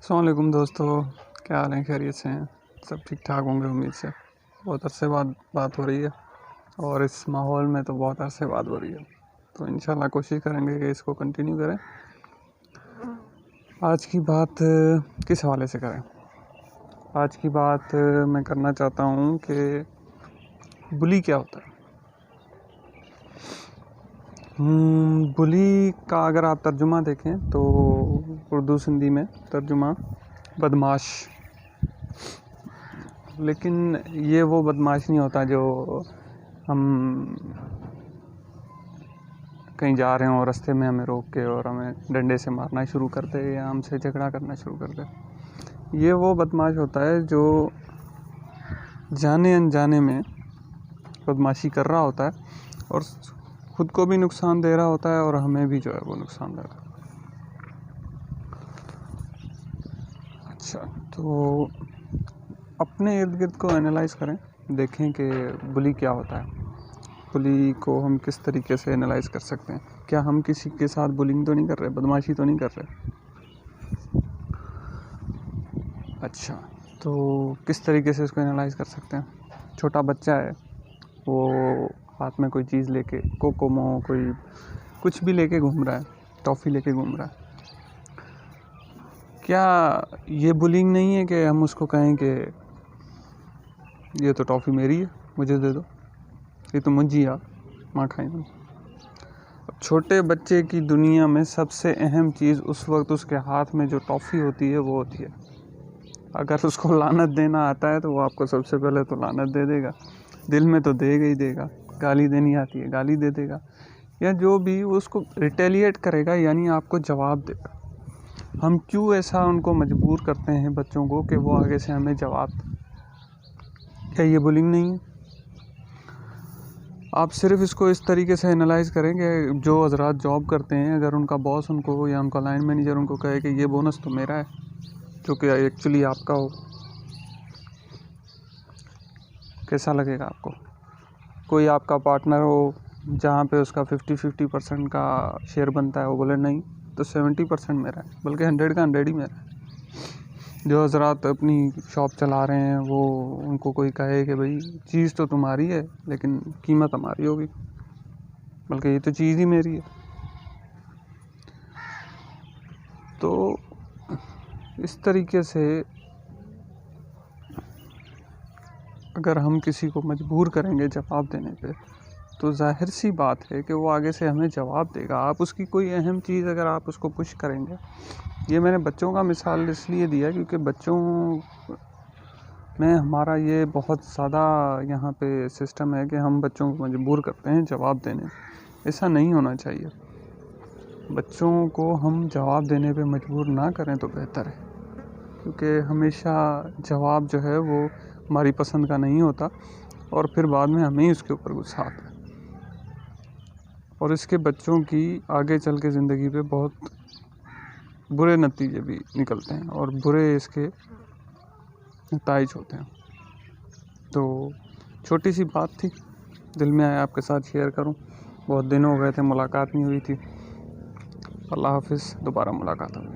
السلام علیکم دوستو، کیا حال ہیں؟ خیریت سے ہیں؟ سب ٹھیک ٹھاک ہوں گے امید سے۔ بہت عرصے بعد بات ہو رہی ہے اور اس ماحول میں تو بہت عرصے بعد ہو رہی ہے، تو انشاءاللہ کوشش کریں گے کہ اس کو کنٹینیو کریں۔ آج کی بات کس حوالے سے کریں؟ آج کی بات میں کرنا چاہتا ہوں کہ بلی کیا ہوتا ہے۔ بلی کا اگر آپ ترجمہ دیکھیں تو اردو سندھی میں ترجمہ بدماش، لیکن یہ وہ بدماش نہیں ہوتا جو ہم کہیں جا رہے ہوں اور رستے میں ہمیں روک کے اور ہمیں ڈنڈے سے مارنا شروع کرتے یا ہم سے جھگڑا کرنا شروع کرتے۔ یہ وہ بدماش ہوتا ہے جو جانے انجانے میں بدماشی کر رہا ہوتا ہے اور خود کو بھی نقصان دے رہا ہوتا ہے اور ہمیں بھی جو ہے وہ نقصان دے رہا ہے۔ اچھا، تو اپنے ارد گرد کو انالائز کریں، دیکھیں کہ بلی کیا ہوتا ہے، بلی کو ہم کس طریقے سے انالائز کر سکتے ہیں۔ کیا ہم کسی کے ساتھ بلنگ تو نہیں کر رہے، بدماشی تو نہیں کر رہے؟ اچھا، تو کس طریقے سے اس کو انالائز کر سکتے ہیں؟ چھوٹا بچہ ہے، وہ ہاتھ میں کوئی چیز لے کے کوکومو کوئی کچھ بھی لے کے گھوم رہا ہے، ٹافی لے کے گھوم رہا ہے، کیا یہ بلنگ نہیں ہے کہ ہم اس کو کہیں کہ یہ تو ٹافی میری ہے، مجھے دے دو، یہ تو مجھے ماں کھائیں گے۔ اب چھوٹے بچے کی دنیا میں سب سے اہم چیز اس وقت اس کے ہاتھ میں جو ٹافی ہوتی ہے وہ ہوتی ہے۔ اگر اس کو لعنت دینا آتا ہے تو وہ آپ کو سب سے پہلے تو لعنت دے دے گا، دل میں تو دے گا ہی دے گا۔ گالی دینی آتی ہے، گالی دے دے گا، یا جو بھی اس کو ریٹیلیٹ کرے گا، یعنی آپ کو جواب دے گا۔ ہم کیوں ایسا ان کو مجبور کرتے ہیں بچوں کو کہ وہ آگے سے ہمیں جواب دیں؟ کیا یہ بلنگ نہیں ہے؟ آپ صرف اس کو اس طریقے سے انالائز کریں کہ جو حضرات جاب کرتے ہیں، اگر ان کا باس ان کو یا ان کا لائن مینیجر ان کو کہے کہ یہ بونس تو میرا ہے جو کہ ایکچولی آپ کا ہو، کیسا لگے گا آپ کو؟ کوئی آپ کا پارٹنر ہو جہاں پہ اس کا 50% کا شیئر بنتا ہے، وہ بولے نہیں تو 70% میرا ہے، بلکہ 100 کا 100 ہی میرا ہے۔ جو حضرات اپنی شاپ چلا رہے ہیں، وہ ان کو کوئی کہے کہ بھئی چیز تو تمہاری ہے لیکن قیمت ہماری ہوگی، بلکہ یہ تو چیز ہی میری ہے۔ تو اس طریقے سے اگر ہم کسی کو مجبور کریں گے جواب دینے پہ، تو ظاہر سی بات ہے کہ وہ آگے سے ہمیں جواب دے گا۔ آپ اس کی کوئی اہم چیز اگر آپ اس کو پش کریں گے، یہ میں نے بچوں کا مثال اس لیے دیا کیونکہ بچوں میں ہمارا یہ بہت زیادہ یہاں پہ سسٹم ہے کہ ہم بچوں کو مجبور کرتے ہیں جواب دینے۔ ایسا نہیں ہونا چاہیے، بچوں کو ہم جواب دینے پہ مجبور نہ کریں تو بہتر ہے، کیونکہ ہمیشہ جواب جو ہے وہ ہماری پسند کا نہیں ہوتا اور پھر بعد میں ہمیں اس کے اوپر غصہ آتا ہے، اور اس کے بچوں کی آگے چل کے زندگی پہ بہت برے نتیجے بھی نکلتے ہیں اور برے اس کے نتائج ہوتے ہیں۔ تو چھوٹی سی بات تھی، دل میں آیا آپ کے ساتھ شیئر کروں، بہت دن ہو گئے تھے ملاقات نہیں ہوئی تھی۔ اللہ حافظ، دوبارہ ملاقات ہوگی۔